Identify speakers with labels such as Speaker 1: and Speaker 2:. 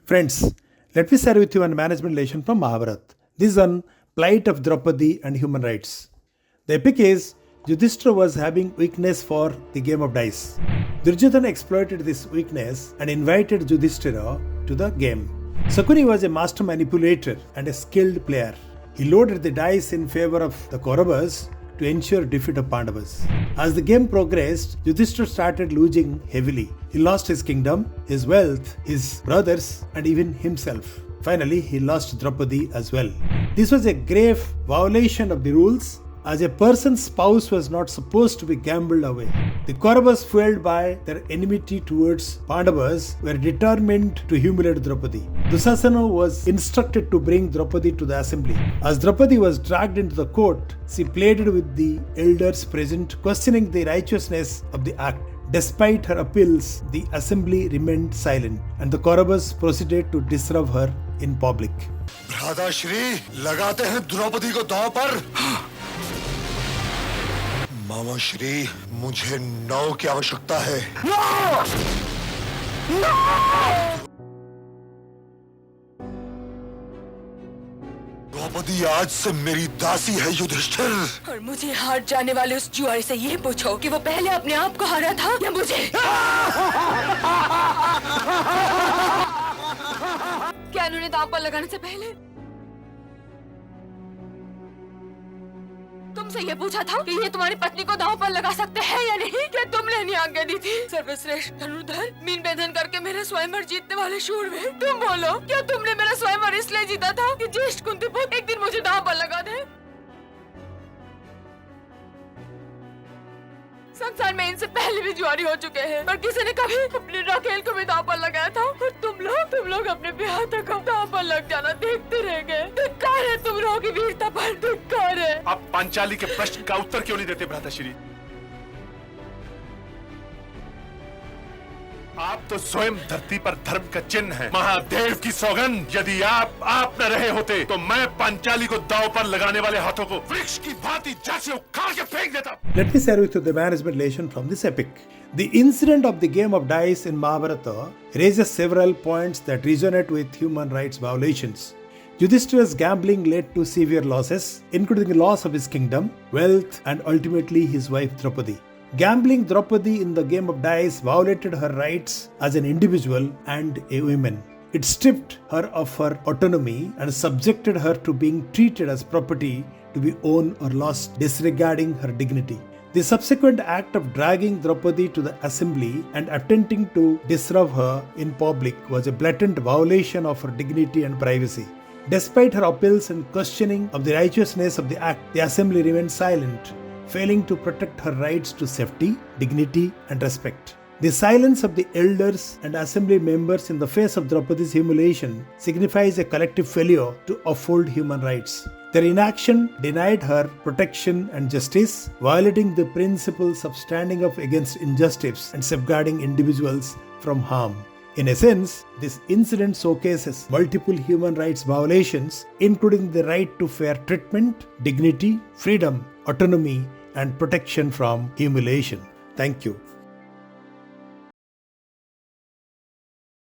Speaker 1: Friends, let me share with you one management lesson from Mahabharata. This is on Plight of Draupadi and human rights. The epic is Yudhishthira was having weakness for the game of dice. Duryodhana exploited this weakness and invited Yudhishthira to the game. Shakuni was a master manipulator and a skilled player. He loaded the dice in favor of the Kauravas to ensure defeat of Pandavas. As the game progressed, Yudhishthira started losing heavily. He lost his kingdom, his wealth, his brothers, and even himself. Finally, he lost Draupadi as well. This was a grave violation of the rules, as a person's spouse was not supposed to be gambled away. The Kauravas, fueled by their enmity towards Pandavas, were determined to humiliate Draupadi. Dushasana was instructed to bring Draupadi to the assembly. As Draupadi was dragged into the court, she pleaded with the elders present, questioning the righteousness of the act. Despite her appeals, the assembly remained silent, and the Kauravas proceeded to disrobe her in public.
Speaker 2: भ्राता श्री लगाते हैं द्रौपदी को दांव पर। मामा श्री, मुझे नौ की आवश्यकता है। द्रौपदी आज से मेरी दासी है युधिष्ठिर।
Speaker 3: और मुझे हार जाने वाले उस जुआरी से ये पूछो कि वो पहले अपने आप को हारा था या मुझे। क्या उन्होंने दांव पर लगाने से पहले तुमसे ये पूछा था कि ये तुम्हारी पत्नी को दांव पर लगा सकते हैं या नहीं? क्या तुमने नहीं आज्ञा दी थी? सर्वश्रेष्ठ धनुर्धर, मीन भेदन करके मेरे स्वयंवर जीतने वाले शूरवीर, तुम बोलो, क्या तुमने मेरा स्वयंवर इसलिए जीता था कि ज्येष्ठ कुंती पुत्र एक दिन मुझे दांव पर लगा दे? संसार में इनसे पहले भी जुआरी हो चुके हैं, पर किसी ने कभी अपने राखेल को भी दांव पर लगाया था। और तुम लोग अपने ब्याह तक दांव पर लग जाना देखते रह गए। धिक्कार है तुम लोगों की वीरता पर, धिक्कार है।
Speaker 4: आप पांचाली के प्रश्न का उत्तर क्यों नहीं देते भ्राताश्री? आप तो स्वयं धरती पर धर्म का चिन्ह हैं। महादेव की सौगंध, यदि आप न रहे होते तो मैं पांचाली को दांव पर लगाने वाले हाथों को वृक्ष की भांति जड़ से उखाड़ के फेंक देता।
Speaker 1: Let me share with you the management lesson from this epic. The incident of the game of dice in Mahabharata raises several points that resonate with human rights violations. Yudhishthira's gambling led to severe losses, including the loss of his kingdom, wealth, and ultimately his wife Draupadi. Gambling Draupadi in the game of dice violated her rights as an individual and a woman. It stripped her of her autonomy and subjected her to being treated as property to be owned or lost, disregarding her dignity. The subsequent act of dragging Draupadi to the assembly and attempting to disrobe her in public was a blatant violation of her dignity and privacy. Despite her appeals and questioning of the righteousness of the act, the assembly remained silent, failing to protect her rights to safety, dignity, and respect. The silence of the elders and assembly members in the face of Draupadi's humiliation signifies a collective failure to uphold human rights. Their inaction denied her protection and justice, violating the principles of standing up against injustice and safeguarding individuals from harm. In essence, this incident showcases multiple human rights violations, including the right to fair treatment, dignity, freedom, autonomy, and protection from humiliation. Thank you.